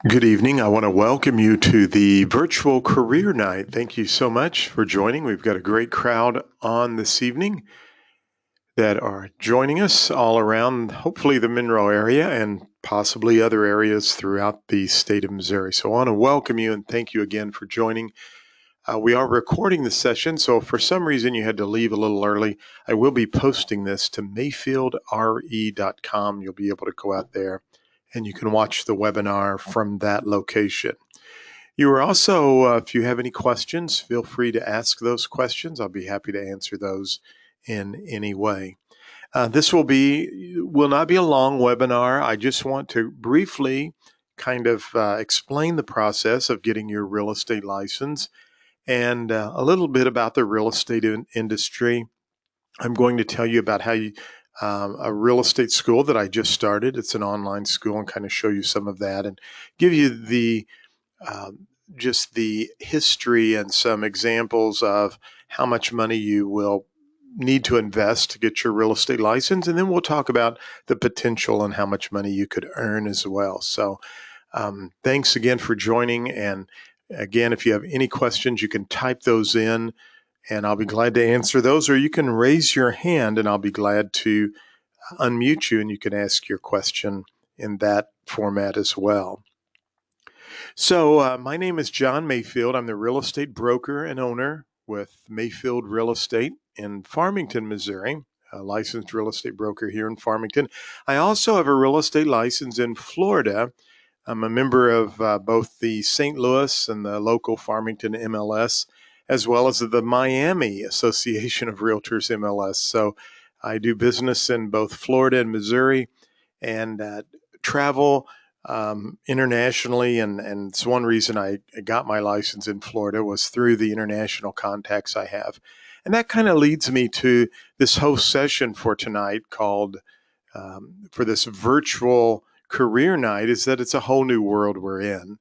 Good evening. I want to welcome you to the virtual career night. Thank you so much for joining. We've got a great crowd on this evening that are joining us all around, hopefully, the Monroe area and possibly other areas throughout the state of Missouri. So I want to welcome you and thank you again for joining. We are recording the session, so if for some reason you had to leave a little early, I will be posting this to mayfieldre.com. You'll be able to go out there and you can watch the webinar from that location. You are also, if you have any questions, feel free to ask those questions. I'll be happy to answer those in any way. This will not be a long webinar. I just want to briefly kind of explain the process of getting your real estate license and a little bit about the real estate industry. I'm going to tell you about how a real estate school that I just started. It's an online school, and kind of show you some of that and give you just the history and some examples of how much money you will need to invest to get your real estate license. And then we'll talk about the potential and how much money you could earn as well. So thanks again for joining. And again, if you have any questions, you can type those in and I'll be glad to answer those, or you can raise your hand and I'll be glad to unmute you and you can ask your question in that format as well. So my name is John Mayfield. I'm the real estate broker and owner with Mayfield Real Estate in Farmington, Missouri, a licensed real estate broker here in Farmington. I also have a real estate license in Florida. I'm a member of both the St. Louis and the local Farmington MLS, as well as the Miami Association of Realtors MLS. So I do business in both Florida and Missouri and travel internationally. And it's one reason I got my license in Florida was through the international contacts I have. And that kind of leads me to this host session for tonight called, for this virtual career night, is that it's a whole new world we're in.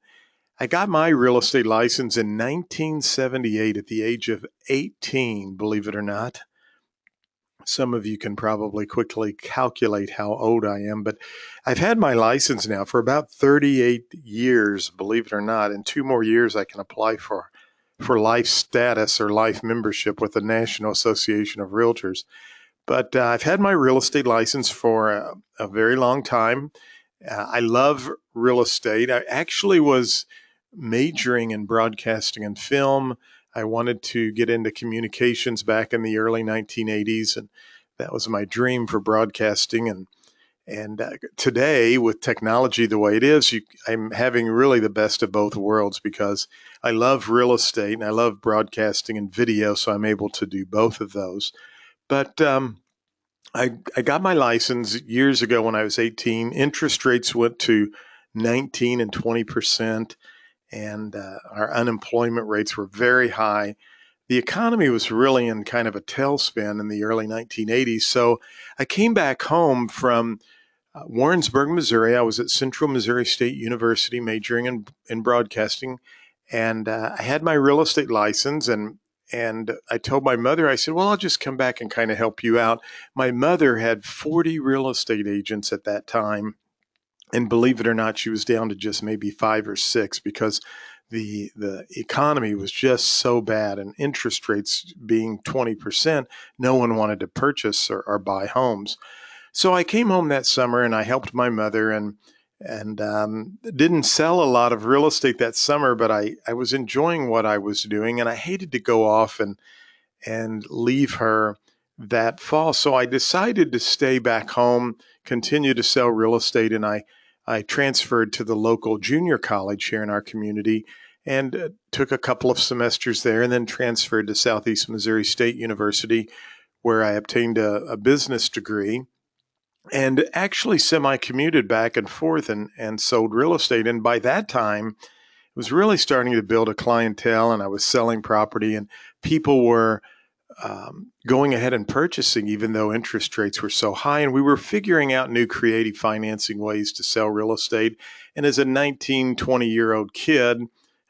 I got my real estate license in 1978 at the age of 18, believe it or not. Some of you can probably quickly calculate how old I am, but I've had my license now for about 38 years, believe it or not. In 2 more years, I can apply for life status or life membership with the National Association of Realtors. But I've had my real estate license for a very long time. I love real estate. I actually was majoring in broadcasting and film. I wanted to get into communications back in the early 1980s, and that was my dream for broadcasting. And today, with technology the way it is, I'm having really the best of both worlds because I love real estate and I love broadcasting and video, so I'm able to do both of those. But I got my license years ago when I was 18. Interest rates went to 19 and 20%, and our unemployment rates were very high. The economy was really in kind of a tailspin in the early 1980s. So I came back home from Warrensburg, Missouri. I was at Central Missouri State University majoring in broadcasting, and I had my real estate license. And I told my mother, I said, well, I'll just come back and kind of help you out. My mother had 40 real estate agents at that time. And believe it or not, she was down to just maybe 5 or 6 because the economy was just so bad, and interest rates being 20%, no one wanted to purchase or buy homes. So I came home that summer and I helped my mother and didn't sell a lot of real estate that summer, but I was enjoying what I was doing, and I hated to go off and leave her that fall. So I decided to stay back home, continue to sell real estate, and I transferred to the local junior college here in our community and took a couple of semesters there, and then transferred to Southeast Missouri State University, where I obtained a business degree and actually semi-commuted back and forth and sold real estate. And by that time, it was really starting to build a clientele, and I was selling property, and people were going ahead and purchasing, even though interest rates were so high. And we were figuring out new creative financing ways to sell real estate. And as a 19, 20-year-old kid,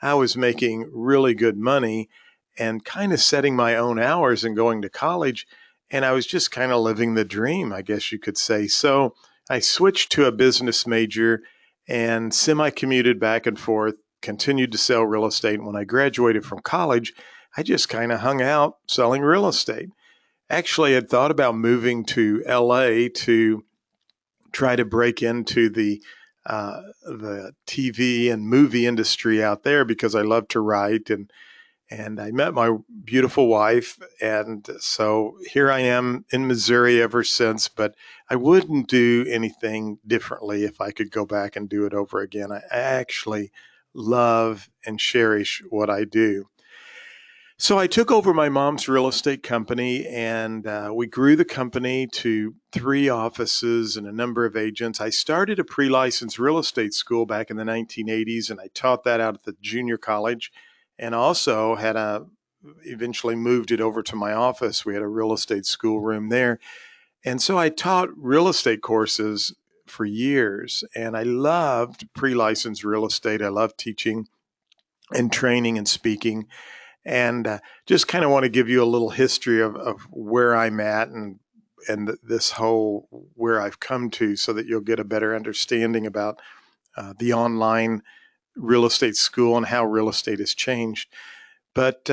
I was making really good money and kind of setting my own hours and going to college. And I was just kind of living the dream, I guess you could say. So I switched to a business major and semi-commuted back and forth, continued to sell real estate. And when I graduated from college, I just kind of hung out selling real estate. Actually, I had thought about moving to LA to try to break into the TV and movie industry out there because I love to write, and I met my beautiful wife, and so here I am in Missouri ever since. But I wouldn't do anything differently if I could go back and do it over again. I actually love and cherish what I do. So I took over my mom's real estate company, and we grew the company to 3 offices and a number of agents. I started a pre-licensed real estate school back in the 1980s, and I taught that out at the junior college, and also eventually moved it over to my office. We had a real estate schoolroom there. And so I taught real estate courses for years, and I loved pre-licensed real estate. I loved teaching and training and speaking. And just kind of want to give you a little history of where I'm at and this whole where I've come to, so that you'll get a better understanding about the online real estate school and how real estate has changed. But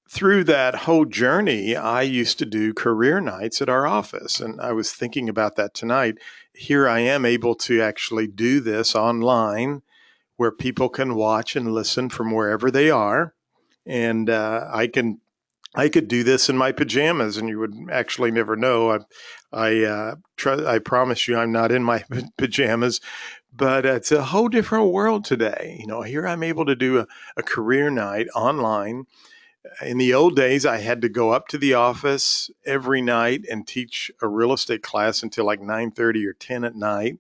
through that whole journey, I used to do career nights at our office, and I was thinking about that tonight. Here I am able to actually do this online, where people can watch and listen from wherever they are. And I could do this in my pajamas, and you would actually never know. I promise you, I'm not in my pajamas, but it's a whole different world today. Here I'm able to do a career night online. In the old days, I had to go up to the office every night and teach a real estate class until like 9:30 or 10 at night.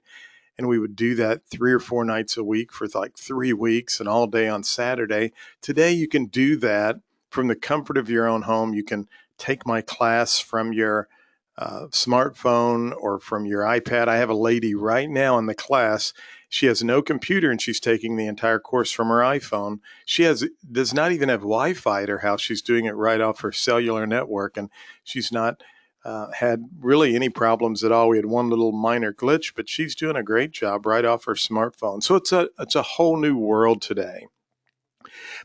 And we would do that 3 or 4 nights a week for like 3 weeks and all day on Saturday. Today, you can do that from the comfort of your own home. You can take my class from your smartphone or from your iPad. I have a lady right now in the class. She has no computer, and she's taking the entire course from her iPhone. She does not even have Wi-Fi at her house. She's doing it right off her cellular network, and she's not had really any problems at all. We had one little minor glitch, but she's doing a great job right off her smartphone. So it's a whole new world today.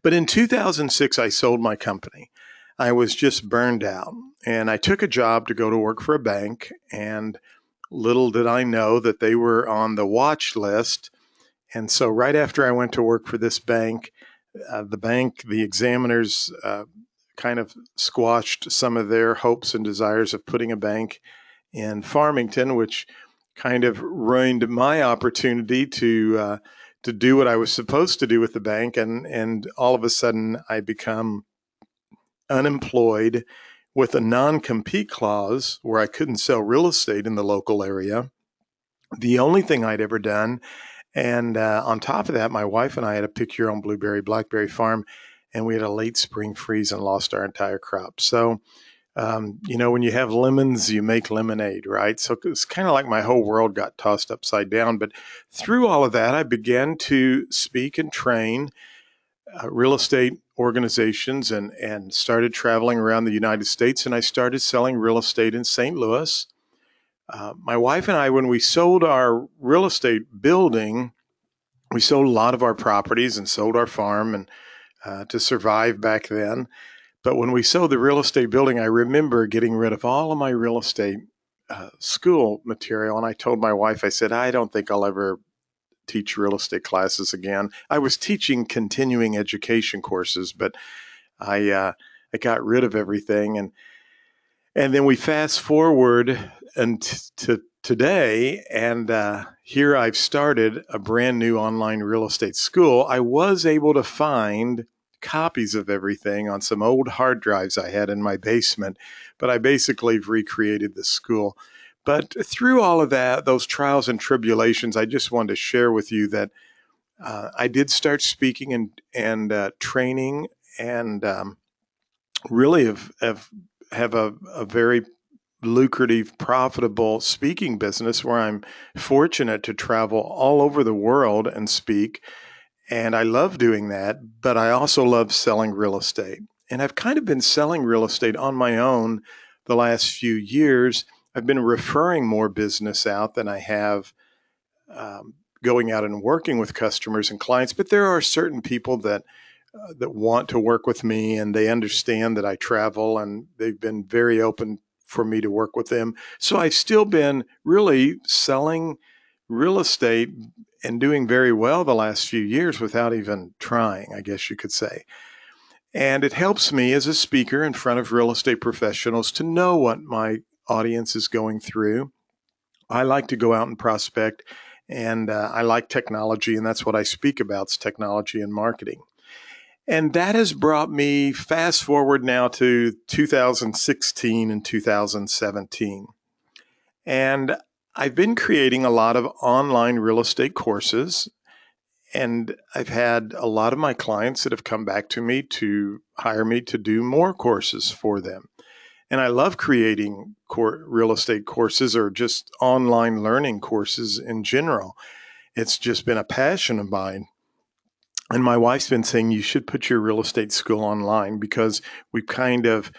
But in 2006, I sold my company. I was just burned out, and I took a job to go to work for a bank. And little did I know that they were on the watch list. And so right after I went to work for this bank, the examiners kind of squashed some of their hopes and desires of putting a bank in Farmington, which kind of ruined my opportunity to do what I was supposed to do with the bank. And all of a sudden, I become unemployed with a non-compete clause where I couldn't sell real estate in the local area. The only thing I'd ever done. And on top of that, my wife and I had a pick your own blueberry, blackberry farm, and we had a late spring freeze and lost our entire crop. So, when you have lemons, you make lemonade, right? So it's kind of like my whole world got tossed upside down. But through all of that, I began to speak and train real estate organizations and started traveling around the United States. And I started selling real estate in St. Louis. My wife and I, when we sold our real estate building, we sold a lot of our properties and sold our farm and to survive back then. But when we sold the real estate building, I remember getting rid of all of my real estate school material. And I told my wife, I said, I don't think I'll ever teach real estate classes again. I was teaching continuing education courses, but I got rid of everything. And then we fast forward to today, and here I've started a brand new online real estate school. I was able to find copies of everything on some old hard drives I had in my basement, but I basically recreated the school. But through all of that, those trials and tribulations, I just wanted to share with you that I did start speaking and training, and really have a very lucrative, profitable speaking business where I'm fortunate to travel all over the world and speak. And I love doing that, but I also love selling real estate. And I've kind of been selling real estate on my own the last few years. I've been referring more business out than I have going out and working with customers and clients, but there are certain people that want to work with me, and they understand that I travel, and they've been very open for me to work with them. So I've still been really selling real estate and doing very well the last few years without even trying, I guess you could say. And it helps me as a speaker in front of real estate professionals to know what my audience is going through. I like to go out and prospect, and I like technology, and that's what I speak about, is technology and marketing. And that has brought me fast forward now to 2016 and 2017. And I've been creating a lot of online real estate courses. And I've had a lot of my clients that have come back to me to hire me to do more courses for them. And I love creating real estate courses or just online learning courses in general. It's just been a passion of mine. And my wife's been saying you should put your real estate school online, because we kind of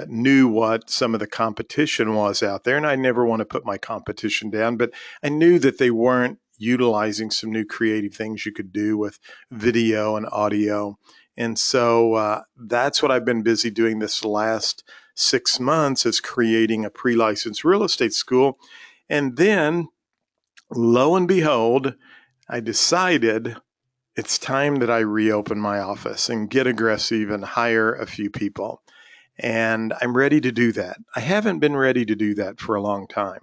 knew what some of the competition was out there. And I never want to put my competition down, but I knew that they weren't utilizing some new creative things you could do with video and audio. And so that's what I've been busy doing this last 6 months, is creating a pre-licensed real estate school. And then, lo and behold, I decided it's time that I reopen my office and get aggressive and hire a few people. And I'm ready to do that. I haven't been ready to do that for a long time.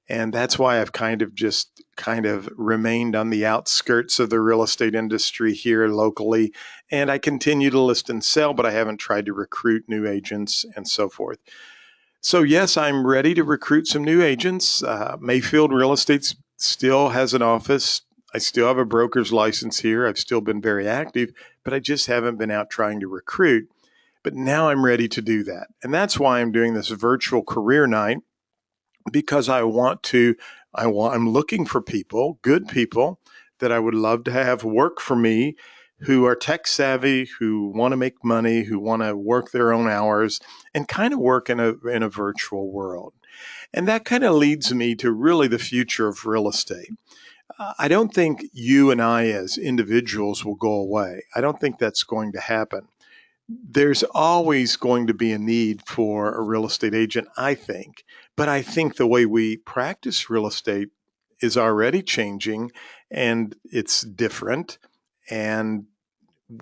And that's why I've kind of remained on the outskirts of the real estate industry here locally. And I continue to list and sell, but I haven't tried to recruit new agents and so forth. So yes, I'm ready to recruit some new agents. Mayfield Real Estate still has an office. I still have a broker's license here. I've still been very active, but I just haven't been out trying to recruit. But now I'm ready to do that. And that's why I'm doing this virtual career night, because I'm looking for people, good people that I would love to have work for me, who are tech savvy, who want to make money, who want to work their own hours and kind of work in a virtual world. And that kind of leads me to really the future of real estate. I don't think you and I as individuals will go away. I don't think that's going to happen. There's always going to be a need for a real estate agent, I think. But I think the way we practice real estate is already changing, and it's different. And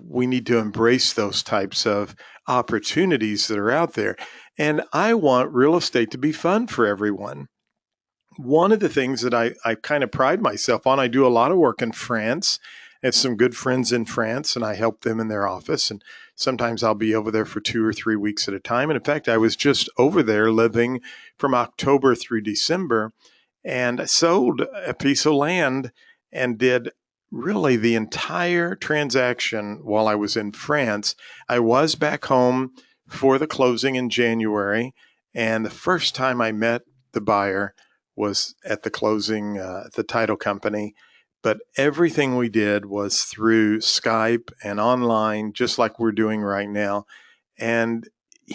we need to embrace those types of opportunities that are out there. And I want real estate to be fun for everyone. One of the things that I kind of pride myself on, I do a lot of work in France. I have some good friends in France, and I help them in their office. And sometimes I'll be over there for 2 or 3 weeks at a time. And in fact, I was just over there living from October through December, and I sold a piece of land and did really the entire transaction while I was in France. I was back home for the closing in January, and the first time I met the buyer was at the closing at the title company. But everything we did was through Skype and online, just like we're doing right now. And,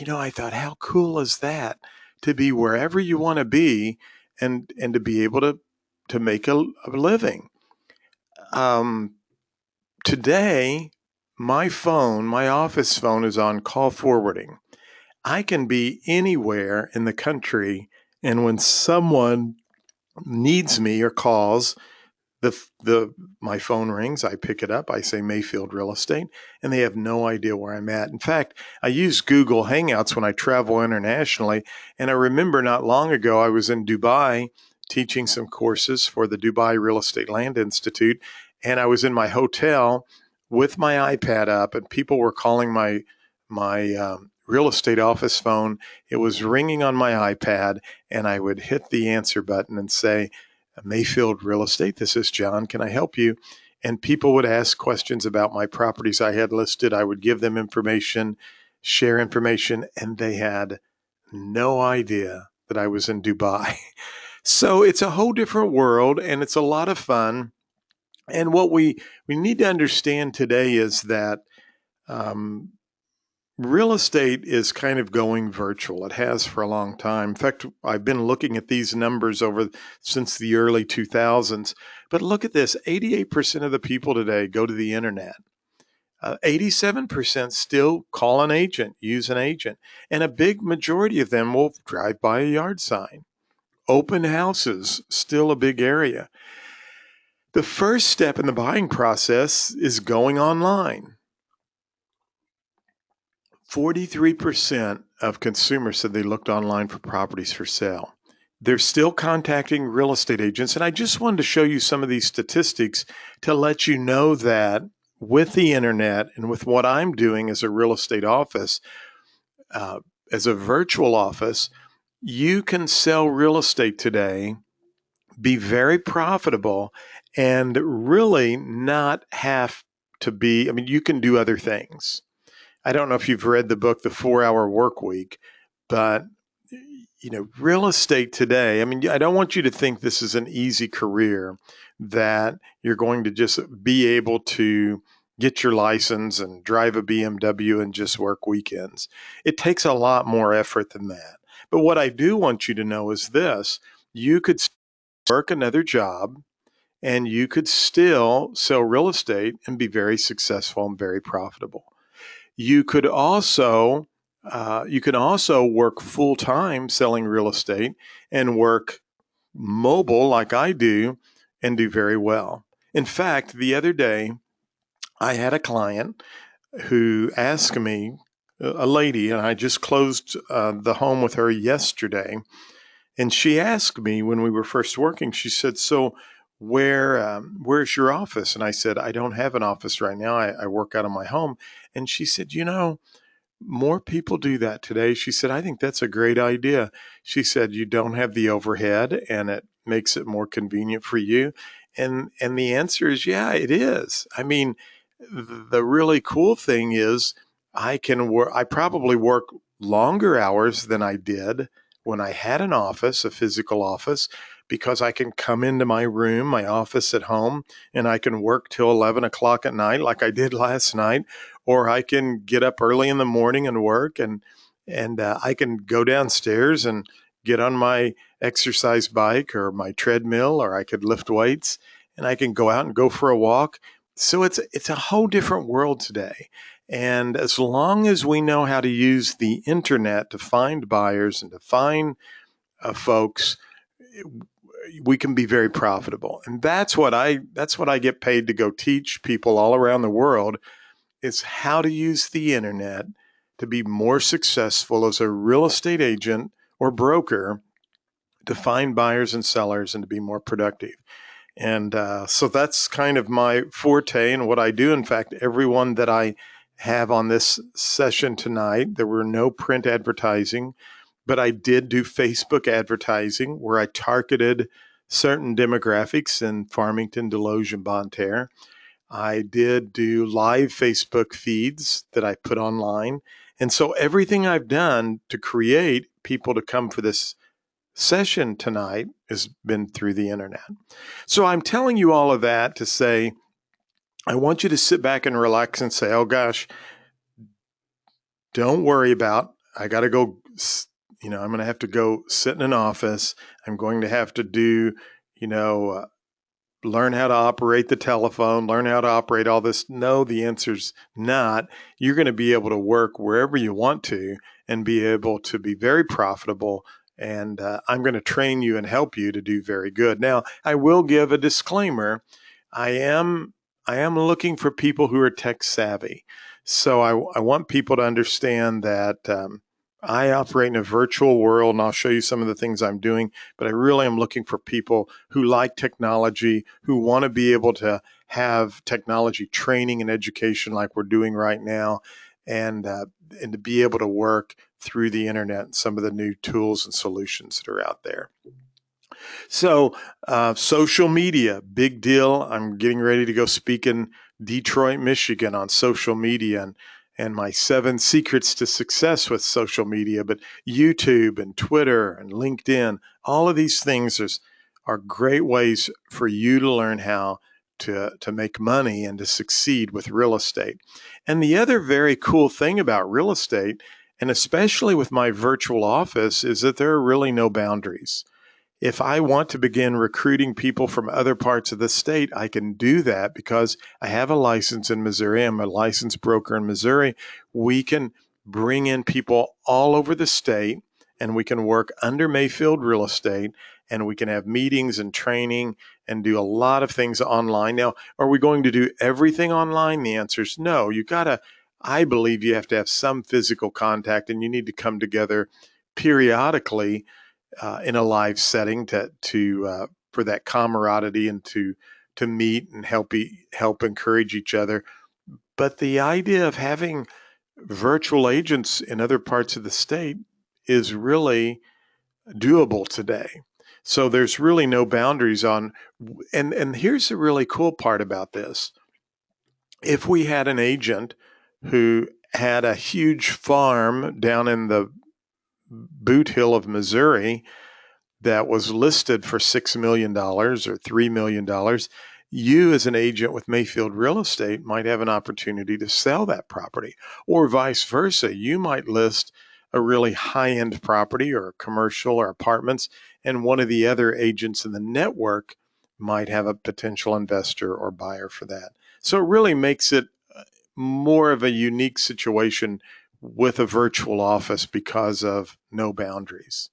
I thought, how cool is that, to be wherever you want to be and to be able to make a living. Today, my office phone is on call forwarding. I can be anywhere in the country, and when someone needs me or calls, my phone rings, I pick it up, I say Mayfield Real Estate, and they have no idea where I'm at. In fact, I use Google Hangouts when I travel internationally, and I remember not long ago I was in Dubai teaching some courses for the Dubai Real Estate Land Institute, and I was in my hotel with my iPad up, and people were calling my real estate office phone. It was ringing on my iPad, and I would hit the answer button and say, Mayfield Real Estate, this is John, can I help you? And people would ask questions about my properties I had listed. I would give them information, share information, and they had no idea that I was in Dubai. So it's a whole different world, and it's a lot of fun. And what we need to understand today is that Real estate is kind of going virtual. It has for a long time. In fact, I've been looking at these numbers over since the early 2000s. But look at this, 88% of the people today go to the internet. 87% still call an agent, use an agent, and a big majority of them will drive by a yard sign. Open houses, still a big area. The first step in the buying process is going online. 43% of consumers said they looked online for properties for sale. They're still contacting real estate agents. And I just wanted to show you some of these statistics to let you know that with the internet and with what I'm doing as a real estate office, as a virtual office, you can sell real estate today, be very profitable, and really not have to be, I mean, you can do other things. I don't know if you've read the book, The 4 Hour Work Week, but real estate today, I mean, I don't want you to think this is an easy career that you're going to just be able to get your license and drive a BMW and just work weekends. It takes a lot more effort than that. But what I do want you to know is this: you could work another job and you could still sell real estate and be very successful and very profitable. You could also work full time selling real estate and work mobile like I do and do very well. In fact, the other day I had a client who asked me, a lady, and I just closed the home with her yesterday. And she asked me when we were first working, she said, "So where's your office?" And I said, "I don't have an office right now. I work out of my home." And she said, more people do that today. She said, "I think that's a great idea." She said, "You don't have the overhead and it makes it more convenient for you." And the answer is, yeah, it is. I mean, the really cool thing is I probably work longer hours than I did when I had an office, a physical office, because I can come into my room, my office at home, and I can work till 11 o'clock at night like I did last night, or I can get up early in the morning and work, and I can go downstairs and get on my exercise bike or my treadmill, or I could lift weights, and I can go out and go for a walk. So it's a whole different world today. And as long as we know how to use the internet to find buyers and to find folks, we can be very profitable. And that's what I get paid to go teach people all around the world, is how to use the internet to be more successful as a real estate agent or broker, to find buyers and sellers and to be more productive. And so that's kind of my forte and what I do. In fact, everyone that I have on this session tonight, there were no print advertising, but I did do Facebook advertising where I targeted certain demographics in Farmington, Deloge, and Bonne Terre. I did do live Facebook feeds that I put online. And so everything I've done to create people to come for this session tonight has been through the internet. So I'm telling you all of that to say, I want you to sit back and relax and say, oh gosh, don't worry about, I got to go, I'm going to have to go sit in an office. I'm going to have to do, learn how to operate the telephone, learn how to operate all this. No, the answer's not. You're going to be able to work wherever you want to and be able to be very profitable. And I'm going to train you and help you to do very good. Now, I will give a disclaimer. I am looking for people who are tech savvy. So I want people to understand that I operate in a virtual world, and I'll show you some of the things I'm doing, but I really am looking for people who like technology, who want to be able to have technology training and education like we're doing right now, and to be able to work through the internet and some of the new tools and solutions that are out there. So social media, big deal. I'm getting ready to go speak in Detroit, Michigan on social media and my 7 secrets to success with social media. But YouTube and Twitter and LinkedIn, all of these things are great ways for you to learn how to make money and to succeed with real estate. And the other very cool thing about real estate, and especially with my virtual office, is that there are really no boundaries. If I want to begin recruiting people from other parts of the state, I can do that because I have a license in Missouri. I'm a licensed broker in Missouri. We can bring in people all over the state, and we can work under Mayfield Real Estate, and we can have meetings and training and do a lot of things online. Now, are we going to do everything online? The answer is no. I believe you have to have some physical contact, and you need to come together periodically in a live setting to for that camaraderie and to meet and help encourage each other. But the idea of having virtual agents in other parts of the state is really doable today. So there's really no boundaries on, and here's the really cool part about this. If we had an agent who had a huge farm down in the Boot Hill of Missouri that was listed for $6 million or $3 million, you as an agent with Mayfield Real Estate might have an opportunity to sell that property, or vice versa. You might list a really high-end property or commercial or apartments, and one of the other agents in the network might have a potential investor or buyer for that. So it really makes it more of a unique situation with a virtual office because of no boundaries.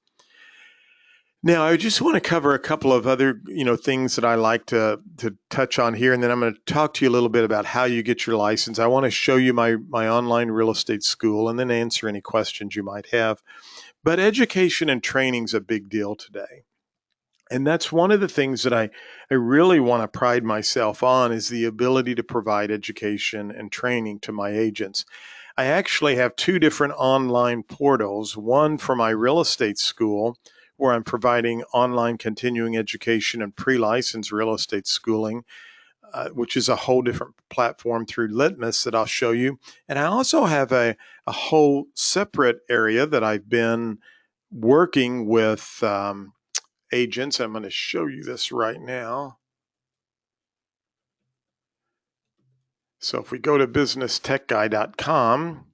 Now, I just want to cover a couple of other, things that I like to touch on here, and then I'm going to talk to you a little bit about how you get your license. I want to show you my online real estate school and then answer any questions you might have. But education and training is a big deal today. And that's one of the things that I really want to pride myself on, is the ability to provide education and training to my agents. I actually have two different online portals, one for my real estate school, where I'm providing online continuing education and pre-licensed real estate schooling, which is a whole different platform through Litmus that I'll show you. And I also have a whole separate area that I've been working with agents. I'm going to show you this right now. So if we go to businesstechguy.com,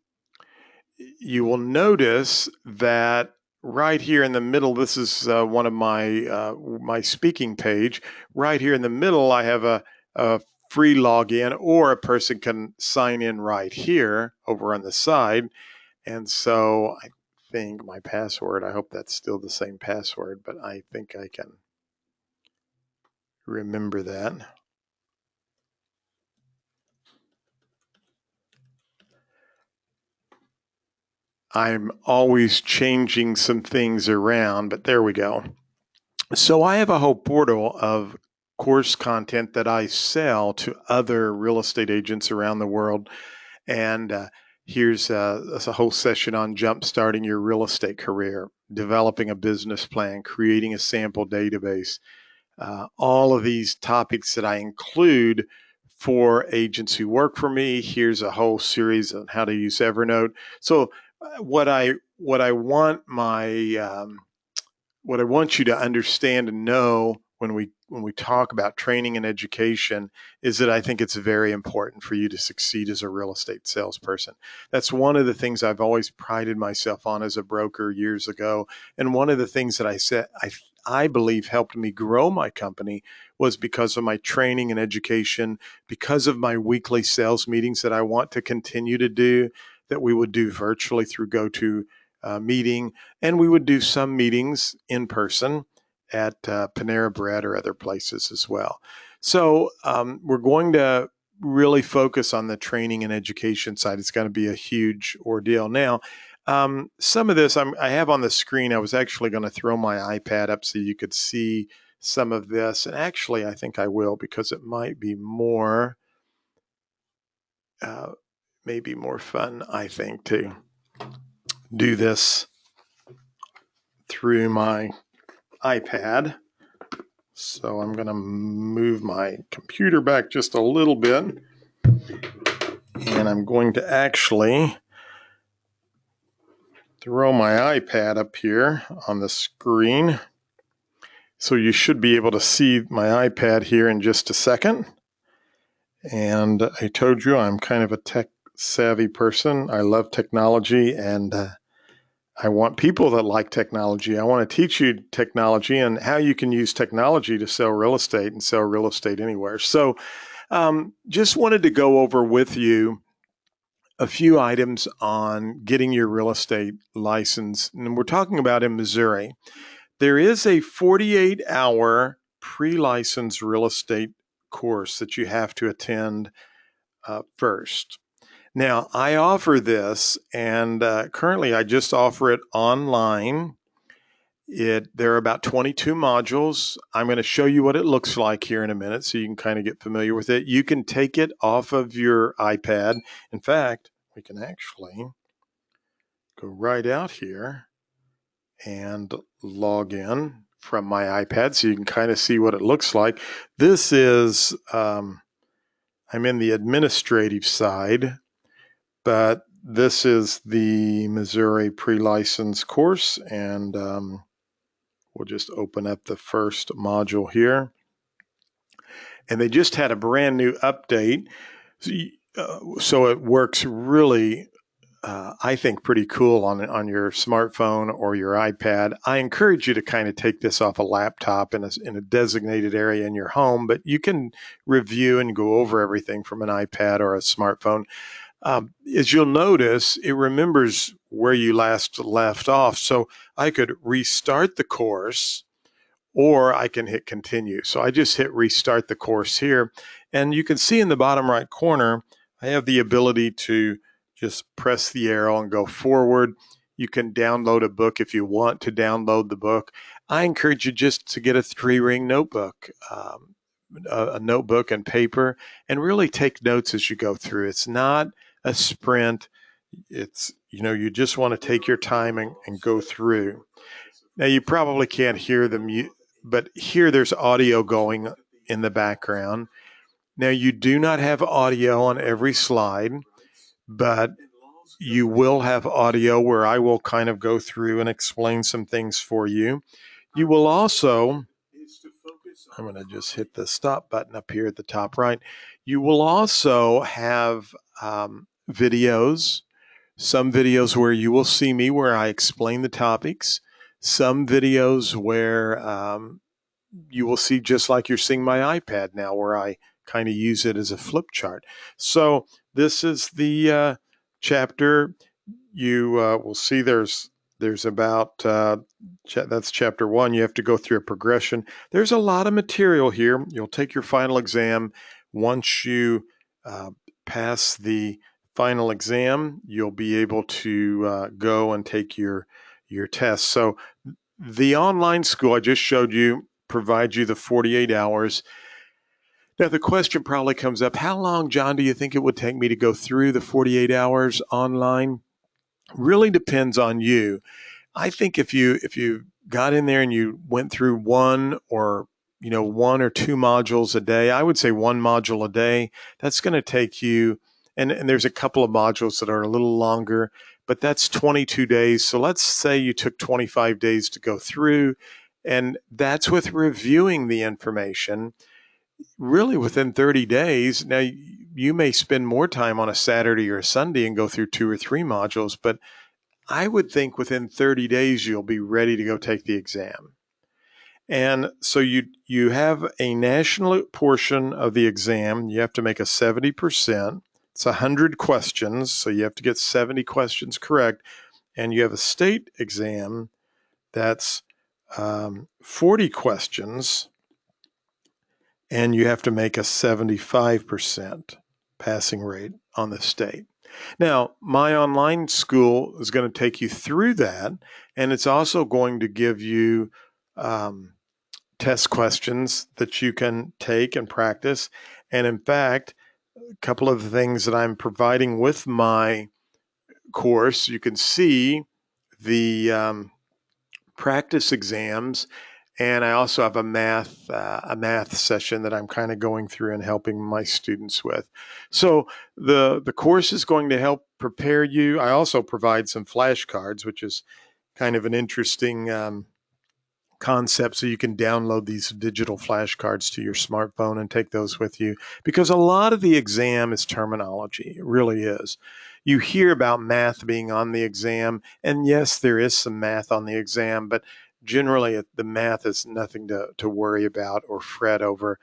you will notice that right here in the middle, this is one of my speaking page. Right here in the middle, I have a free login, or a person can sign in right here over on the side. And so I think my password, I hope that's still the same password, but I think I can remember that. I'm always changing some things around, but there we go. So I have a whole portal of course content that I sell to other real estate agents around the world. And here's a whole session on jump-starting your real estate career, developing a business plan, creating a sample database, all of these topics that I include for agents who work for me. Here's a whole series on how to use Evernote. So what I want what I want you to understand and know when we talk about training and education is that I think it's very important for you to succeed as a real estate salesperson. That's one of the things I've always prided myself on as a broker years ago. And one of the things that I believe helped me grow my company was because of my training and education, because of my weekly sales meetings that I want to continue to do, that we would do virtually through GoToMeeting, and we would do some meetings in person at Panera Bread or other places as well. So we're going to really focus on the training and education side. It's going to be a huge ordeal. Now, some of this I have on the screen. I was actually going to throw my iPad up so you could see some of this. And actually, I think I will, because it might be maybe more fun, I think, to do this through my iPad. So I'm going to move my computer back just a little bit, and I'm going to actually throw my iPad up here on the screen. So you should be able to see my iPad here in just a second. And I told you I'm kind of a tech savvy person. I love technology, and I want people that like technology. I want to teach you technology and how you can use technology to sell real estate and sell real estate anywhere. So just wanted to go over with you a few items on getting your real estate license. And we're talking about in Missouri. There is a 48-hour pre-license real estate course that you have to attend first. Now, I offer this, and currently I just offer it online. There are about 22 modules. I'm going to show you what it looks like here in a minute so you can kind of get familiar with it. You can take it off of your iPad. In fact, we can actually go right out here and log in from my iPad so you can kind of see what it looks like. This is, I'm in the administrative side, but this is the Missouri pre-license course, and we'll just open up the first module here. And they just had a brand new update. So it works really, I think, pretty cool on your smartphone or your iPad. I encourage you to kind of take this off a laptop in a designated area in your home, but you can review and go over everything from an iPad or a smartphone. As you'll notice, it remembers where you last left off. So I could restart the course, or I can hit continue. So I just hit restart the course here. And you can see in the bottom right corner, I have the ability to just press the arrow and go forward. You can download a book if you want to download the book. I encourage you just to get a 3-ring notebook, a notebook and paper, and really take notes as you go through. It's not a sprint. It's, you just want to take your time and go through. Now, you probably can't hear them, but here there's audio going in the background. Now, you do not have audio on every slide, but you will have audio where I will kind of go through and explain some things for you. You will also, I'm going to just hit the stop button up here at the top right. You will also have videos, some videos where you will see me where I explain the topics, some videos where you will see just like you're seeing my iPad now, where I kind of use it as a flip chart. So this is the chapter. You will see there's about, that's chapter 1. You have to go through a progression. There's a lot of material here. You'll take your final exam. Once you pass the final exam, you'll be able to go and take your test. So the online school I just showed you provides you the 48 hours. Now, the question probably comes up, how long, John, do you think it would take me to go through the 48 hours online? Really depends on you. I think if you got in there and you went through one or 2 modules a day, I would say 1 module a day. That's going to take you, and there's a couple of modules that are a little longer, but that's 22 days. So let's say you took 25 days to go through, and that's with reviewing the information. Really within 30 days. Now, you may spend more time on a Saturday or a Sunday and go through 2 or 3 modules, but I would think within 30 days you'll be ready to go take the exam. And so you have a national portion of the exam. You have to make a 70%. It's 100 questions, so you have to get 70 questions correct. And you have a state exam that's 40 questions, and you have to make a 75% passing rate on the state. Now, my online school is going to take you through that, and it's also going to give you test questions that you can take and practice. And in fact, a couple of the things that I'm providing with my course, you can see the practice exams. And I also have a math session that I'm kind of going through and helping my students with. So the course is going to help prepare you. I also provide some flashcards, which is kind of an interesting concept, so you can download these digital flashcards to your smartphone and take those with you, because a lot of the exam is terminology. It really is. You hear about math being on the exam, and yes, there is some math on the exam, but generally the math is nothing to worry about or fret over.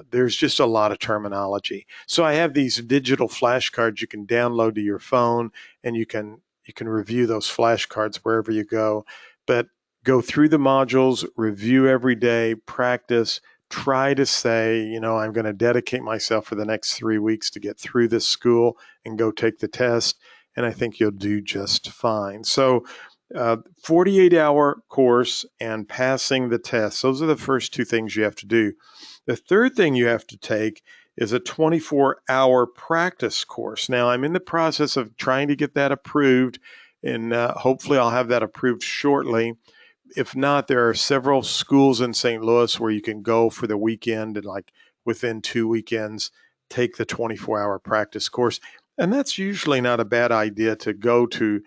There's just a lot of terminology. So I have these digital flashcards you can download to your phone, and you can review those flashcards wherever you go. But go through the modules, review every day, practice, try to say, I'm going to dedicate myself for the next 3 weeks to get through this school and go take the test. And I think you'll do just fine. So, 48-hour course and passing the test. Those are the first two things you have to do. The third thing you have to take is a 24-hour practice course. Now, I'm in the process of trying to get that approved, and hopefully I'll have that approved shortly. If not, there are several schools in St. Louis where you can go for the weekend, and like within 2 weekends, take the 24-hour practice course. And that's usually not a bad idea, to go to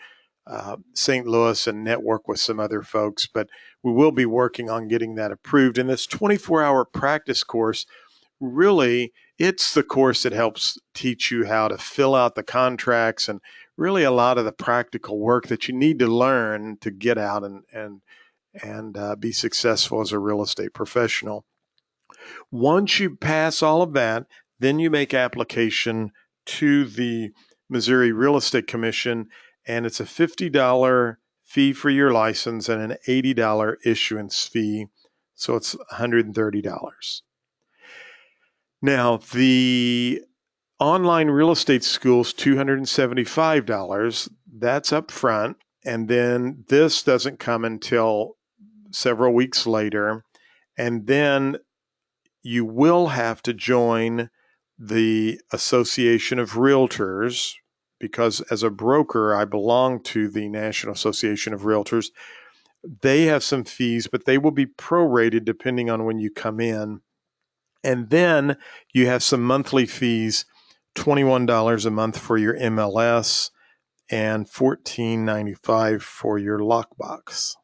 St. Louis and network with some other folks. But we will be working on getting that approved. And this 24-hour practice course, really, it's the course that helps teach you how to fill out the contracts, and really a lot of the practical work that you need to learn to get out and be successful as a real estate professional. Once you pass all of that, then you make application to the Missouri Real Estate Commission, and it's a $50 fee for your license and an $80 issuance fee. So it's $130. Now, the online real estate school's $275. That's up front. And then this doesn't come until several weeks later. And then you will have to join the Association of Realtors, because as a broker, I belong to the National Association of Realtors. They have some fees, but they will be prorated depending on when you come in. And then you have some monthly fees, $21 a month for your MLS and $14.95 for your lockbox.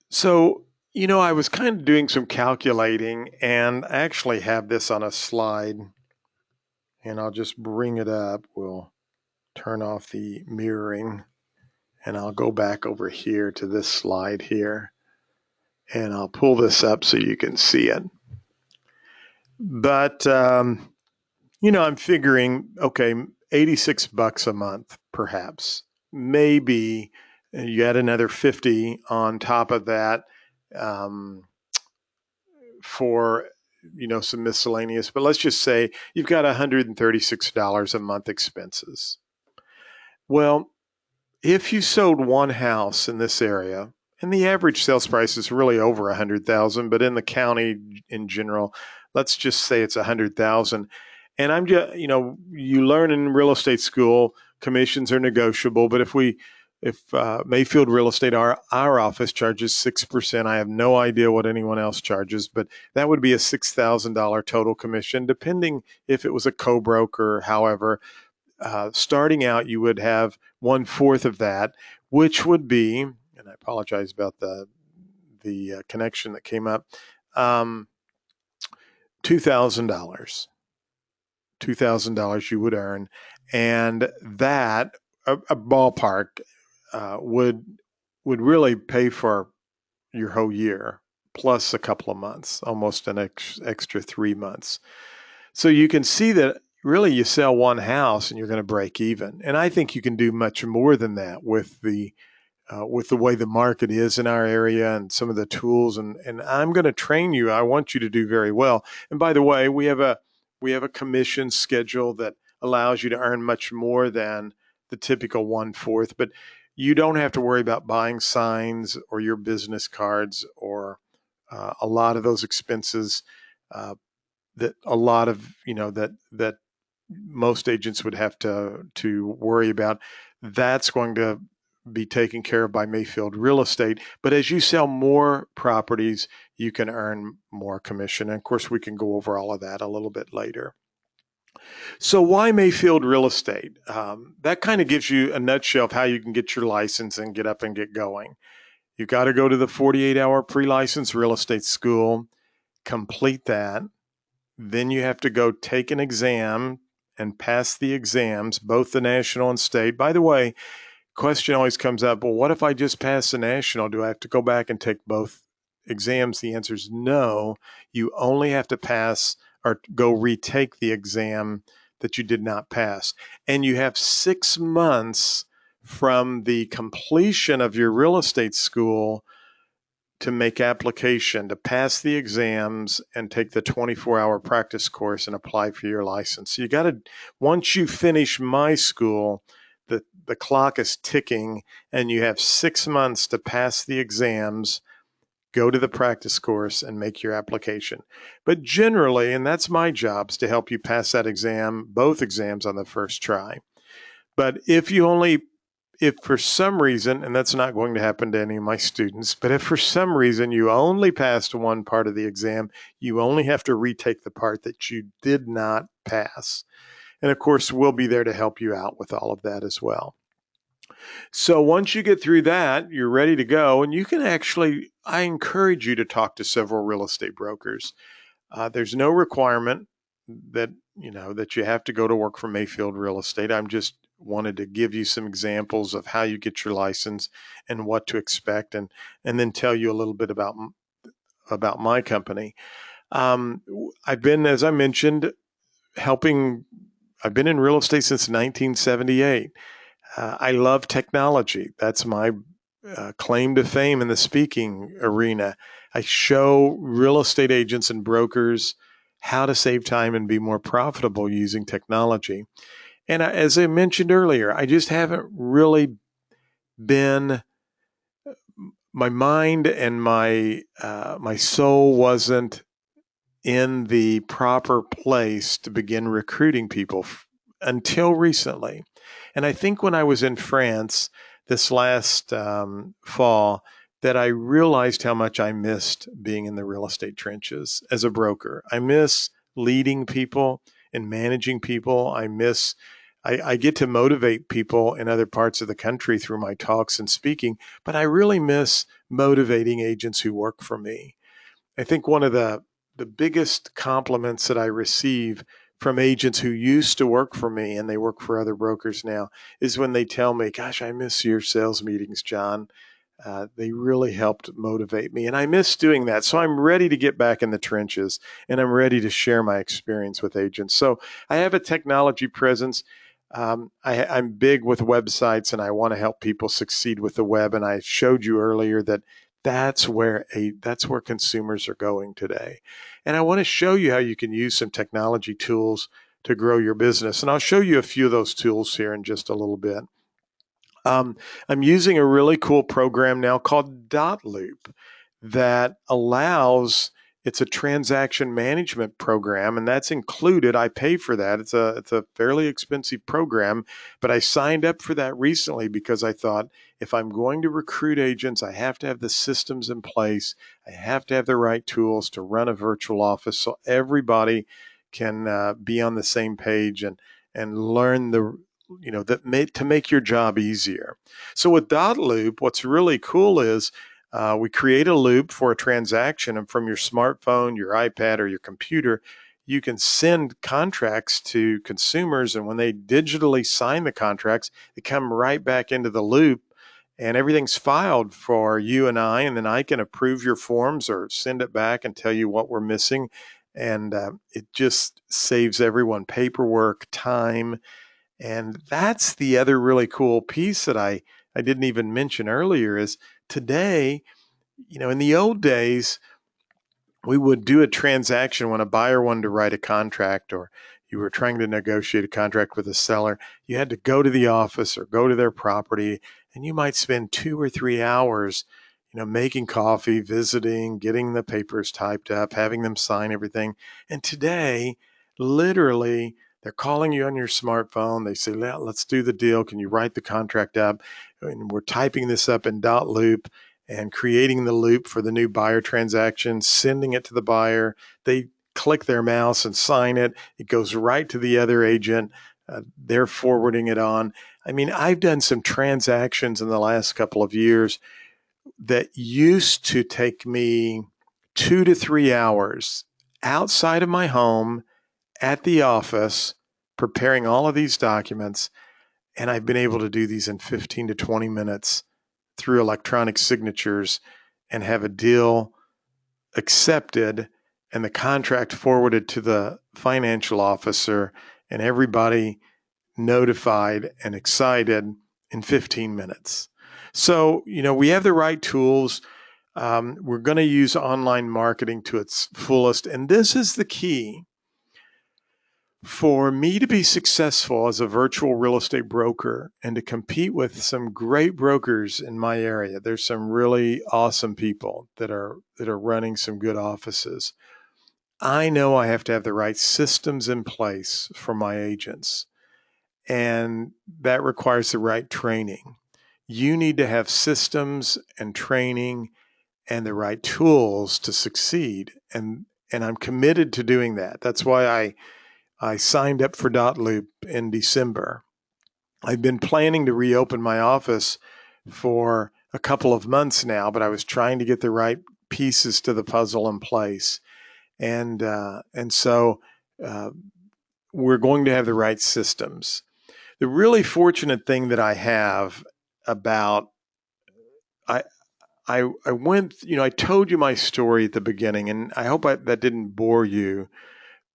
So, I was kind of doing some calculating, and I actually have this on a slide, and I'll just bring it up. We'll turn off the mirroring, and I'll go back over here to this slide here, and I'll pull this up so you can see it. But, I'm figuring, okay, $86 a month, perhaps. Maybe you add another 50 on top of that. For some miscellaneous, but let's just say you've got $136 a month expenses. Well, if you sold one house in this area, and the average sales price is really over $100,000, but in the county in general, let's just say it's $100,000. And I'm just, you learn in real estate school, commissions are negotiable, but if Mayfield Real Estate, our office charges 6%. I have no idea what anyone else charges, but that would be a $6,000 total commission, depending if it was a co-broker. However, starting out, you would have 1/4 of that, which would be, and I apologize about the connection that came up, $2,000. $2,000 you would earn, and that a ballpark would really pay for your whole year, plus a couple of months, almost an extra 3 months. So you can see that really you sell one house and you're going to break even. And I think you can do much more than that with the way the market is in our area and some of the tools. And I'm going to train you. I want you to do very well. And by the way, we have a commission schedule that allows you to earn much more than the typical 1/4, but you don't have to worry about buying signs or your business cards or a lot of those expenses that a lot of that most agents would have to worry about. That's going to be taken care of by Mayfield Real Estate. But as you sell more properties, you can earn more commission. And of course, we can go over all of that a little bit later. So why Mayfield Real Estate? That kind of gives you a nutshell of how you can get your license and get up and get going. You got to go to the 48-hour pre-license real estate school, complete that. Then you have to go take an exam and pass the exams, both the national and state. By the way, question always comes up, well, what if I just pass the national? Do I have to go back and take both exams? The answer is no. You only have to pass or go retake the exam that you did not pass. And you have 6 months from the completion of your real estate school to make application, to pass the exams and take the 24-hour practice course and apply for your license. So you got to, once you finish my school, the clock is ticking and you have 6 months to pass the exams, go to the practice course and make your application. But generally, and that's my job, is to help you pass that exam, both exams on the first try. But if for some reason, and that's not going to happen to any of my students, but if for some reason you only passed one part of the exam, you only have to retake the part that you did not pass. And of course, we'll be there to help you out with all of that as well. So once you get through that, you're ready to go. And you can actually, I encourage you to talk to several real estate brokers. There's no requirement that that you have to go to work for Mayfield Real Estate. I'm just wanted to give you some examples of how you get your license and what to expect, and then tell you a little bit about my company. I've been, as I mentioned, helping. I've been in real estate since 1978. I love technology. That's my claim to fame in the speaking arena. I show real estate agents and brokers how to save time and be more profitable using technology. And as I mentioned earlier, I just haven't really been, my mind and my soul wasn't in the proper place to begin recruiting people until recently. And I think when I was in France this last fall, that I realized how much I missed being in the real estate trenches as a broker. I miss leading people and managing people. I get to motivate people in other parts of the country through my talks and speaking, but I really miss motivating agents who work for me. I think one of the biggest compliments that I receive from agents who used to work for me and they work for other brokers now is when they tell me, gosh, I miss your sales meetings, John. They really helped motivate me. And I miss doing that. So I'm ready to get back in the trenches and I'm ready to share my experience with agents. So I have a technology presence. I'm big with websites and I want to help people succeed with the web. And I showed you earlier that that's where consumers are going today. And I want to show you how you can use some technology tools to grow your business. And I'll show you a few of those tools here in just a little bit. I'm using a really cool program now called Dotloop that allows, it's a transaction management program, and that's included. I pay for that. It's a fairly expensive program, but I signed up for that recently because I thought if I'm going to recruit agents, I have to have the systems in place. I have to have the right tools to run a virtual office so everybody can be on the same page and learn to make your job easier. So with Dotloop, what's really cool is we create a loop for a transaction, and from your smartphone, your iPad, or your computer, you can send contracts to consumers. And when they digitally sign the contracts, they come right back into the loop and everything's filed for you and I. And then I can approve your forms or send it back and tell you what we're missing. And it just saves everyone paperwork, time. And that's the other really cool piece that I didn't even mention earlier is today, in the old days, we would do a transaction when a buyer wanted to write a contract or you were trying to negotiate a contract with a seller. You had to go to the office or go to their property, and you might spend 2 or 3 hours, making coffee, visiting, getting the papers typed up, having them sign everything. And today, literally, they're calling you on your smartphone. They say, let's do the deal. Can you write the contract up? And we're typing this up in Dotloop and creating the loop for the new buyer transaction, sending it to the buyer. They click their mouse and sign it. It goes right to the other agent. They're forwarding it on. I mean, I've done some transactions in the last couple of years that used to take me 2 to 3 hours outside of my home at the office preparing all of these documents. And I've been able to do these in 15 to 20 minutes through electronic signatures and have a deal accepted and the contract forwarded to the financial officer and everybody notified and excited in 15 minutes. So, we have the right tools. We're going to use online marketing to its fullest. And this is the key. For me to be successful as a virtual real estate broker and to compete with some great brokers in my area, there's some really awesome people that are running some good offices. I know I have to have the right systems in place for my agents, and that requires the right training. You need to have systems and training and the right tools to succeed, and I'm committed to doing that. That's why I signed up for Dotloop in December. I've been planning to reopen my office for a couple of months now, but I was trying to get the right pieces to the puzzle in place. And so we're going to have the right systems. The really fortunate thing that I have about I went, I told you my story at the beginning, and I hope that didn't bore you,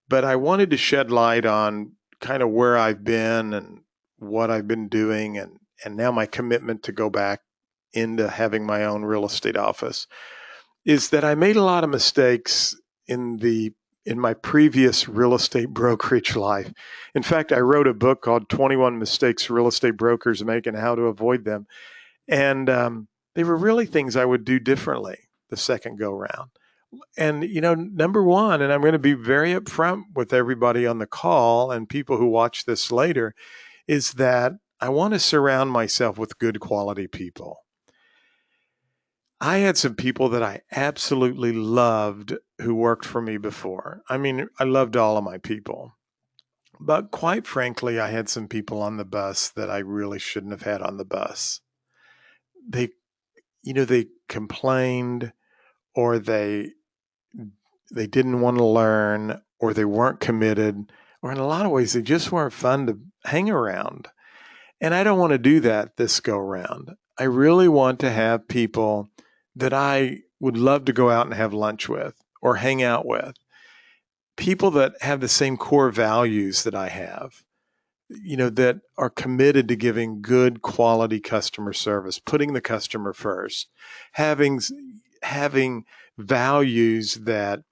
but I wanted to shed light on kind of where I've been and what I've been doing, and now my commitment to go back into having my own real estate office is that I made a lot of mistakes in my previous real estate brokerage life. In fact, I wrote a book called 21 Mistakes Real Estate Brokers Make and How to Avoid Them. And they were really things I would do differently the second go round. And, number one, and I'm going to be very upfront with everybody on the call and people who watch this later, is that I want to surround myself with good quality people. I had some people that I absolutely loved who worked for me before. I mean, I loved all of my people. But quite frankly, I had some people on the bus that I really shouldn't have had on the bus. They complained, or they didn't want to learn, or they weren't committed, or in a lot of ways, they just weren't fun to hang around. And I don't want to do that this go round. I really want to have people that I would love to go out and have lunch with or hang out with. People that have the same core values that I have, that are committed to giving good quality customer service, putting the customer first, having values that,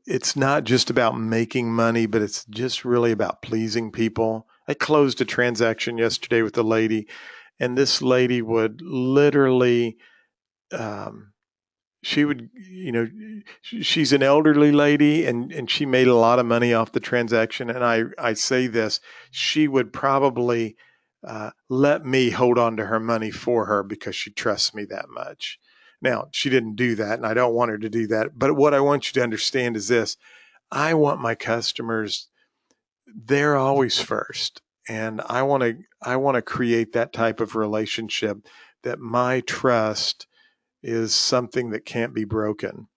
it's not just about making money, but it's just really about pleasing people. I closed a transaction yesterday with a lady, and this lady would literally, she would, she's an elderly lady, and she made a lot of money off the transaction. And I say this, she would probably let me hold on to her money for her because she trusts me that much. Now, she didn't do that, and I don't want her to do that. But what I want you to understand is this. I want my customers, they're always first. And I want to create that type of relationship that my trust is something that can't be broken.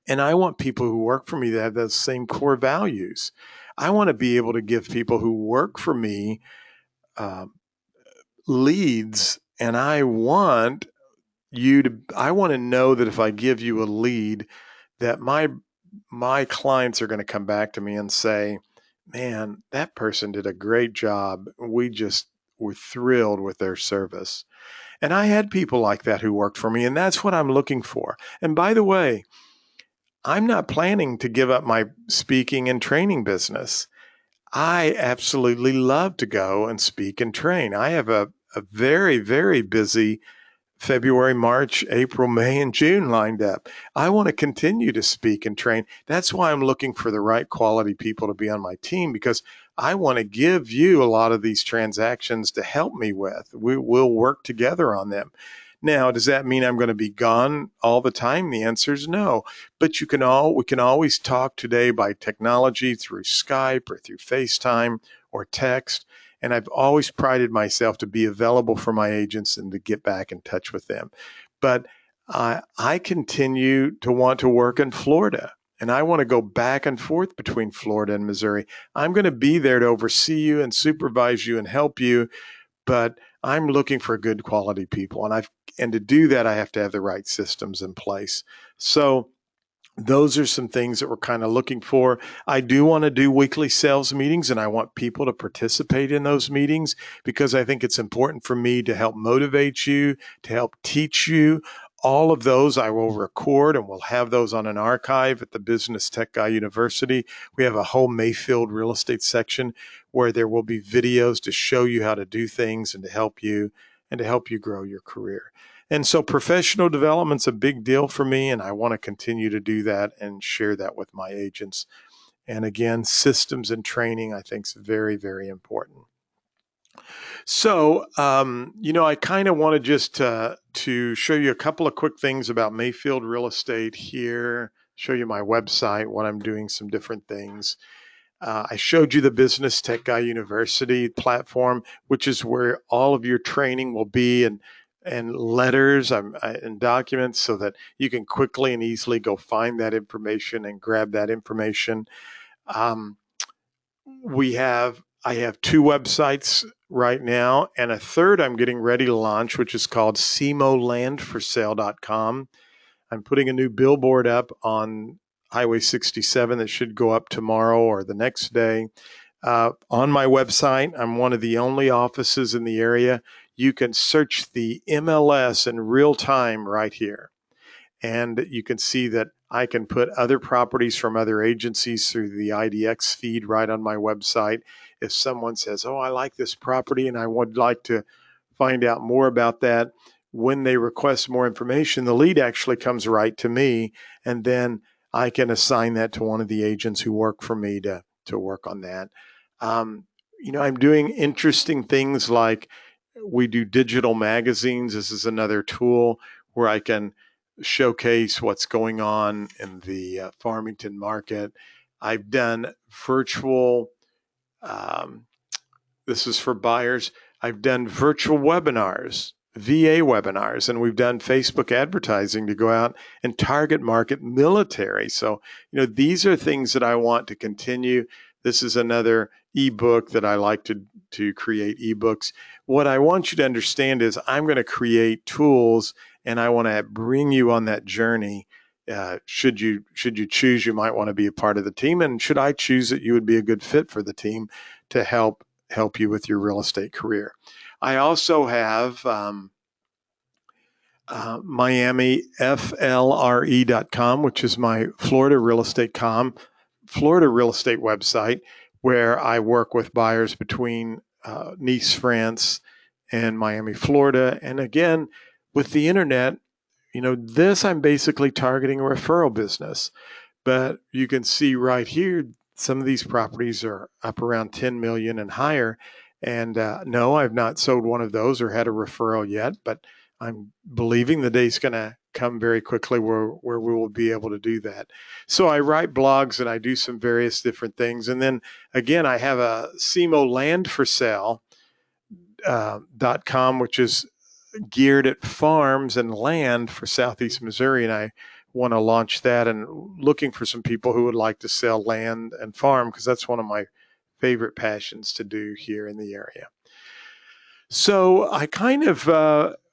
And I want people who work for me to have those same core values. I want to be able to give people who work for me leads, and I want to know that if I give you a lead, that my clients are going to come back to me and say, man, that person did a great job. We just were thrilled with their service. And I had people like that who worked for me, and that's what I'm looking for. And by the way, I'm not planning to give up my speaking and training business. I absolutely love to go and speak and train. I have a very, very busy February, March, April, May, and June lined up. I want to continue to speak and train. That's why I'm looking for the right quality people to be on my team, because I want to give you a lot of these transactions to help me with. We will work together on them. Now, does that mean I'm going to be gone all the time? The answer is no. But we can always talk today by technology through Skype or through FaceTime or text. And I've always prided myself to be available for my agents and to get back in touch with them. But I continue to want to work in Florida. And I want to go back and forth between Florida and Missouri. I'm going to be there to oversee you and supervise you and help you, but I'm looking for good quality people. And to do that, I have to have the right systems in place. So those are some things that we're kind of looking for. I do want to do weekly sales meetings, and I want people to participate in those meetings because I think it's important for me to help motivate you, to help teach you. All of those I will record, and we'll have those on an archive at the Business Tech Guy University. We have a whole Mayfield real estate section where there will be videos to show you how to do things and to help you grow your career. And so professional development's a big deal for me, and I want to continue to do that and share that with my agents. And again, systems and training, I think, is very, very important. So, I kind of wanted just to show you a couple of quick things about Mayfield Real Estate here, show you my website, what I'm doing, some different things. I showed you the Business Tech Guy University platform, which is where all of your training will be, and letters and documents, so that you can quickly and easily go find that information and grab that information. Um, I have two websites right now, and a third I'm getting ready to launch, which is called SEMOlandforsale.com. I'm putting a new billboard up on Highway 67 that should go up tomorrow or the next day. On my website, I'm one of the only offices in the area. You can search the MLS in real time right here. And you can see that I can put other properties from other agencies through the IDX feed right on my website. If someone says, oh, I like this property and I would like to find out more about that, when they request more information, the lead actually comes right to me, and then I can assign that to one of the agents who work for me to work on that. I'm doing interesting things like we do digital magazines. This is another tool where I can showcase what's going on in the Farmington market. I've done virtual, this is for buyers. I've done virtual webinars, VA webinars, and we've done Facebook advertising to go out and target market military. So, these are things that I want to continue. This is another ebook that I like to create ebooks. What I want you to understand is I'm going to create tools, and I want to bring you on that journey. Should you choose, you might want to be a part of the team, and should I choose that you would be a good fit for the team to help you with your real estate career. I also have MiamiFLRE.com, which is my Florida real estate website, where I work with buyers between Nice, France, and Miami, Florida. And again, with the internet, this I'm basically targeting a referral business. But you can see right here, some of these properties are up around 10 million and higher. And no, I've not sold one of those or had a referral yet, but I'm believing the day's going to come very quickly where we will be able to do that. So I write blogs and I do some various different things. And then again, I have a SEMOlandforsale.com, which is geared at farms and land for Southeast Missouri. And I want to launch that and looking for some people who would like to sell land and farm, because that's one of my favorite passions to do here in the area. So I kind of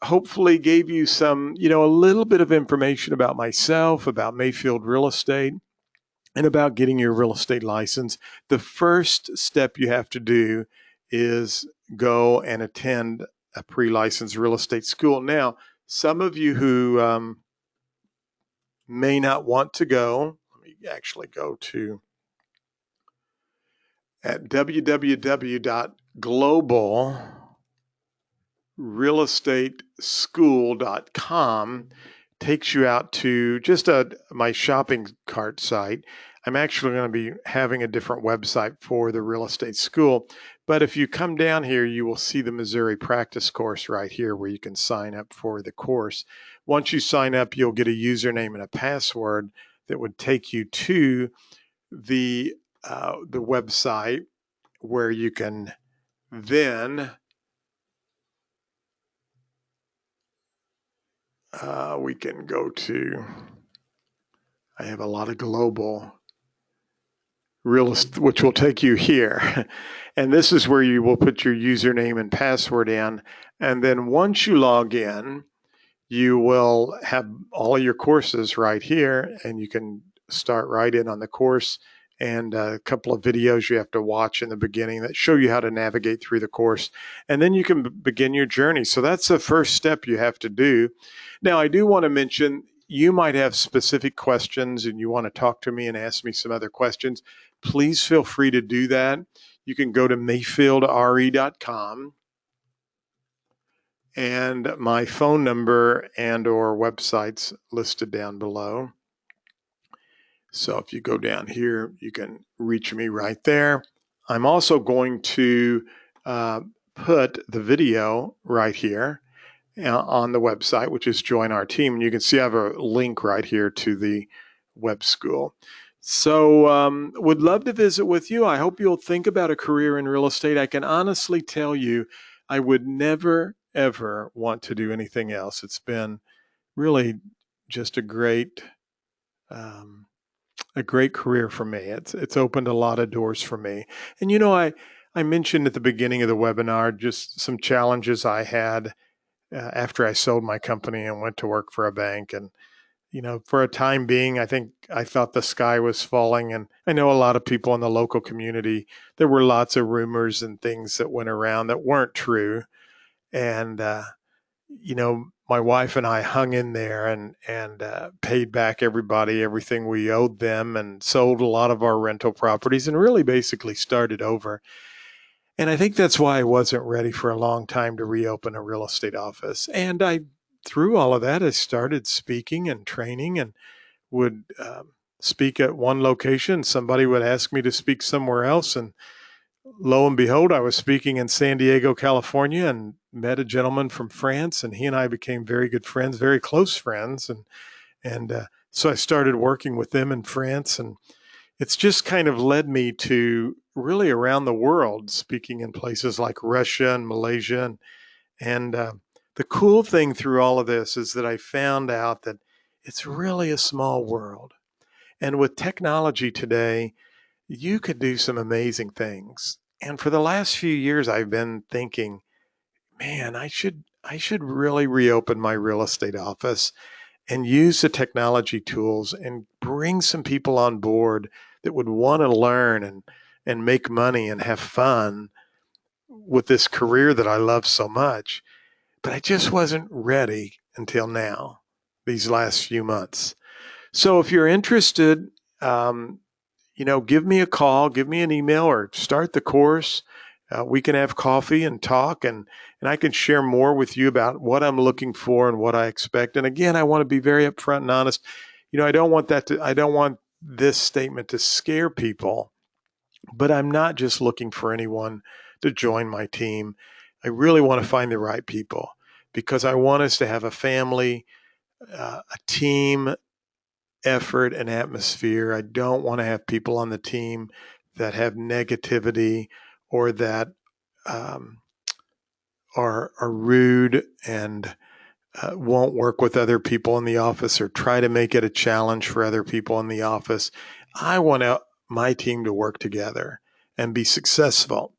hopefully gave you some, a little bit of information about myself, about Mayfield Real Estate, and about getting your real estate license. The first step you have to do is go and attend a pre-licensed real estate school. Now, some of you who may not want to go, let me actually go to at www.globalrealestateschool.com takes you out to just my shopping cart site. I'm actually going to be having a different website for the real estate school. But if you come down here, you will see the Missouri practice course right here where you can sign up for the course. Once you sign up, you'll get a username and a password that would take you to the website where you can then we can go to, I have a lot of global real estate, which will take you here. And this is where you will put your username and password in. And then once you log in, you will have all of your courses right here, and you can start right in on the course, and a couple of videos you have to watch in the beginning that show you how to navigate through the course, and then you can begin your journey. So that's the first step you have to do. Now, I do want to mention, you might have specific questions and you want to talk to me and ask me some other questions. Please feel free to do that. You can go to mayfieldre.com, and my phone number and or websites listed down below. So if you go down here, you can reach me right there. I'm also going to put the video right here on the website, which is Join Our Team. And you can see I have a link right here to the web school. So would love to visit with you. I hope you'll think about a career in real estate. I can honestly tell you, I would never, ever want to do anything else. It's been really just a great career for me. It's opened a lot of doors for me. And I mentioned at the beginning of the webinar just some challenges I had after I sold my company and went to work for a bank. And for a time being, I think I thought the sky was falling. And I know a lot of people in the local community, there were lots of rumors and things that went around that weren't true. And my wife and I hung in there and paid back everything we owed them, and sold a lot of our rental properties, and really basically started over. And I think that's why I wasn't ready for a long time to reopen a real estate office. And through all of that, I started speaking and training, and would speak at one location. Somebody would ask me to speak somewhere else, and lo and behold, I was speaking in San Diego, California, and met a gentleman from France, and he and I became very good friends, very close friends. And so I started working with them in France, and it's just kind of led me to really around the world, speaking in places like Russia and Malaysia. And the cool thing through all of this is that I found out that it's really a small world. And with technology today, you could do some amazing things. And for the last few years, I've been thinking, man, I should really reopen my real estate office and use the technology tools and bring some people on board that would want to learn and make money and have fun with this career that I love so much. But I just wasn't ready until now, these last few months. So if you're interested, give me a call, give me an email, or start the course. We can have coffee and talk, and I can share more with you about what I'm looking for and what I expect. And again, I want to be very upfront and honest. I don't want this statement to scare people, but I'm not just looking for anyone to join my team. I really want to find the right people, because I want us to have a family, a team effort and atmosphere. I don't want to have people on the team that have negativity, or that are rude and won't work with other people in the office, or try to make it a challenge for other people in the office. I want my team to work together and be successful.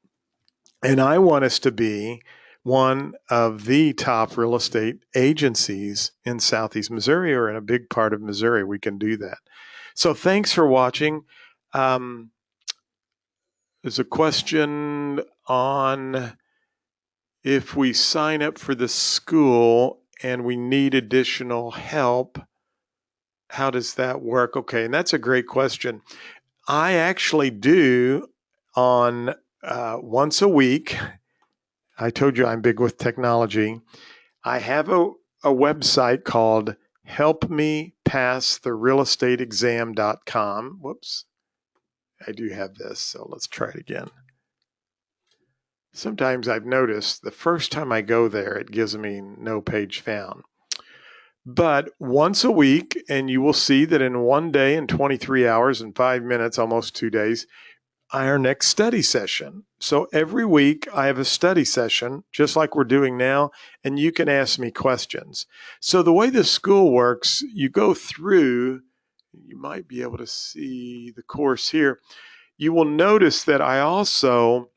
And I want us to be one of the top real estate agencies in Southeast Missouri, or in a big part of Missouri. We can do that. So thanks for watching. There's a question on if we sign up for the school and we need additional help, how does that work? Okay, and that's a great question. I actually do on once a week. I told you I'm big with technology. I have a website called helpmepasstherealestateexam.com. Whoops. I do have this, so let's try it again. Sometimes I've noticed the first time I go there, it gives me no page found. But once a week, and you will see that in one day and 23 hours and 5 minutes, almost 2 days, our next study session. So every week I have a study session, just like we're doing now, and you can ask me questions. So the way the school works, you go through, you might be able to see the course here. You will notice that I also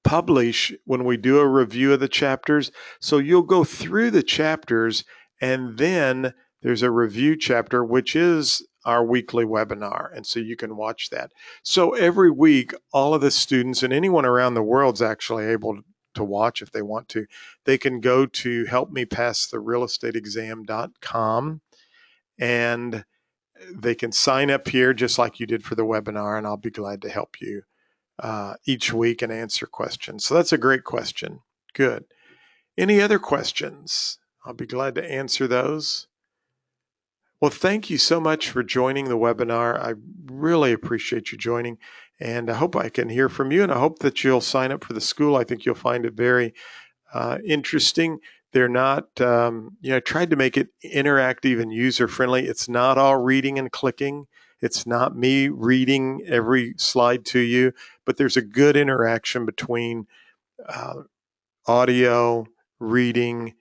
publish when we do a review of the chapters. So you'll go through the chapters, and then there's a review chapter, which is our weekly webinar. And so you can watch that. So every week, all of the students and anyone around the world is actually able to watch if they want to. They can go to helpmepasstherealestateexam.com and they can sign up here just like you did for the webinar, and I'll be glad to help you each week and answer questions. So that's a great question. Good. Any other questions? I'll be glad to answer those. Well, thank you so much for joining the webinar. I really appreciate you joining, and I hope I can hear from you, and I hope that you'll sign up for the school. I think you'll find it very interesting. They're not, I tried to make it interactive and user-friendly. It's not all reading and clicking. It's not me reading every slide to you, but there's a good interaction between audio, reading,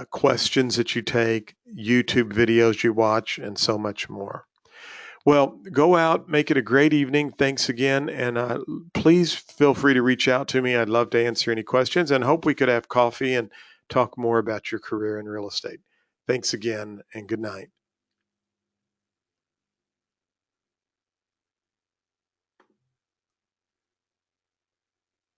questions that you take, YouTube videos you watch, and so much more. Well, go out, make it a great evening. Thanks again. And please feel free to reach out to me. I'd love to answer any questions and hope we could have coffee and talk more about your career in real estate. Thanks again and good night.